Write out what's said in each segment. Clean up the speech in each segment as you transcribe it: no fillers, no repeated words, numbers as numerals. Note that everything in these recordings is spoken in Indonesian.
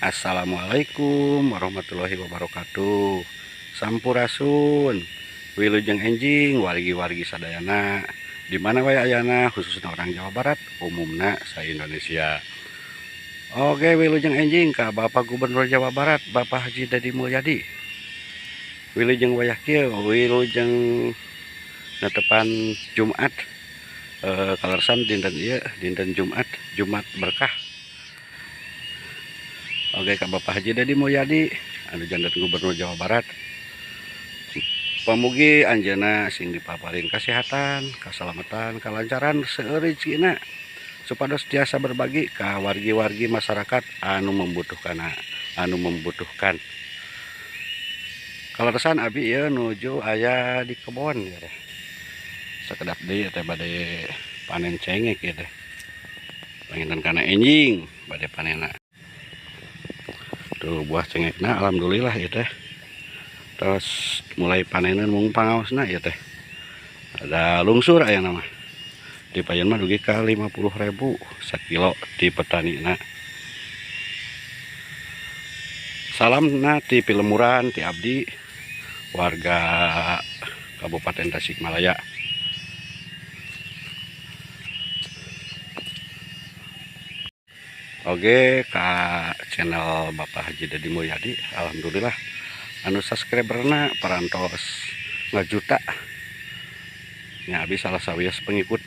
Assalamualaikum warahmatullahi wabarakatuh. Sampurasun, wilujeng enjing, wargi-wargi sadayana. Di mana wae ayana, khususnya orang Jawa Barat, umumna sa Indonesia. Oke, wilujeng enjing ka Bapak Gubernur Jawa Barat, Bapak Haji Dedi Mulyadi. Wilujeng wayah kieu, wilujeng netepan Jumat. Kalersan dinten ieu, dinten Jumat berkah. Oke, Kak Bapak Haji Dedi Mulyadi anu janten Gubernur Jawa Barat. Pamugi anjeunna sing dipaparin kesehatan, keselamatan, kelancaran seureuzkina supados tiasa berbagi ka wargi-wargi masyarakat anu membutuhkan. Kaleresan abi ieu nuju aya di kebon ya teh. Sakedap deui teh bade panen cengek ya teh. Panginten kana enjing bade panenna. Tuh buah cengekna alhamdulillah ya teh. Terus mulai panenan mung pangaosna ya teh. Ada lungsur aya nama. Di payeun mah dugi ka 50.000 sakilo di petanina. Salamna ti Pilemuran ti abdi warga Kabupaten Tasikmalaya. Oke, ka channel Bapak Haji Dedi Mulyadi, alhamdulillah anu subscriberna parantos ngajuta. Nya abi salah sawias pengikut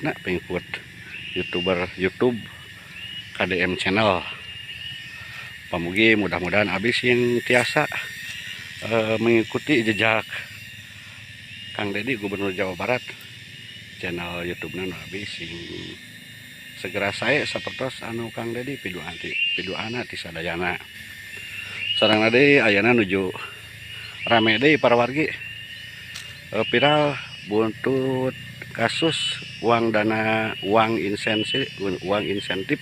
YouTuber YouTube KDM channel. Pamugi mudah-mudahan abi sing tiasa mengikuti jejak Kang Dedi Gubernur Jawa Barat. Channel YouTube-na abi sing segera saya sapertos anu Kang Dedi piduana ti sadayana. Sareng deui ayana nuju rame deui para wargi. Viral buntut kasus uang insentif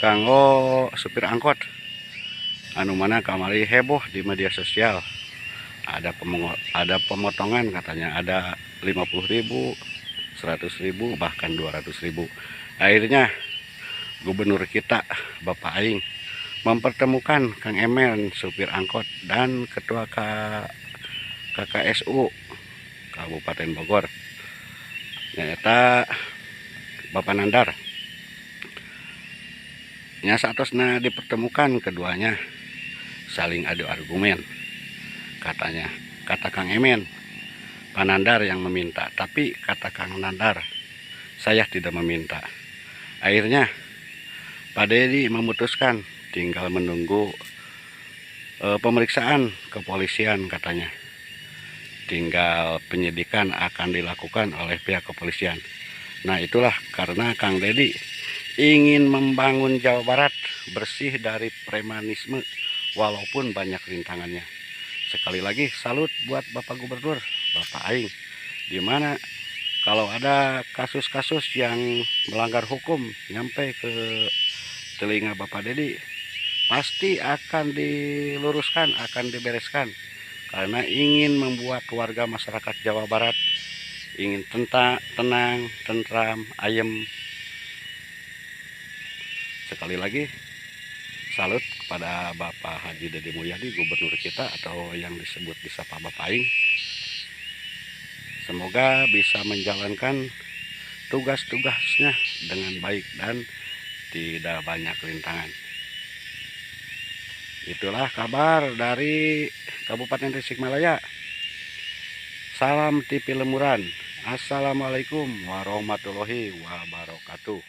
kanggo supir angkot anu mana kamari heboh di media sosial. Ada pemotongan katanya ada 50.000, 100.000, bahkan 200.000. Akhirnya gubernur kita Bapak Aing mempertemukan Kang Emen supir angkot dan ketua KKSU Kabupaten Bogor, nyata Bapak Nandar. Nya saatosna dipertemukan keduanya saling adu argumen. Katanya, kata Kang Emen, Pak Nandar yang meminta, tapi kata Kang Nandar, saya tidak meminta. Akhirnya Pak Dedi memutuskan tinggal menunggu pemeriksaan kepolisian katanya. Tinggal penyidikan akan dilakukan oleh pihak kepolisian. Nah itulah karena Kang Dedi ingin membangun Jawa Barat bersih dari premanisme walaupun banyak rintangannya. Sekali lagi salut buat Bapak Gubernur, Bapak Aing. Dimana kalau ada kasus-kasus yang melanggar hukum nyampe ke telinga Bapak Dedi, pasti akan diluruskan, akan dibereskan. Karena ingin membuat warga masyarakat Jawa Barat ingin tenang, tentram, ayem. Sekali lagi salut kepada Bapak Haji Dedi Mulyadi, gubernur kita atau yang disebut disapa Bapak Aing. Semoga bisa menjalankan tugas-tugasnya dengan baik dan tidak banyak rintangan. Itulah kabar dari Kabupaten Tasikmalaya. Salam ti Pilemuran. Assalamualaikum warahmatullahi wabarakatuh.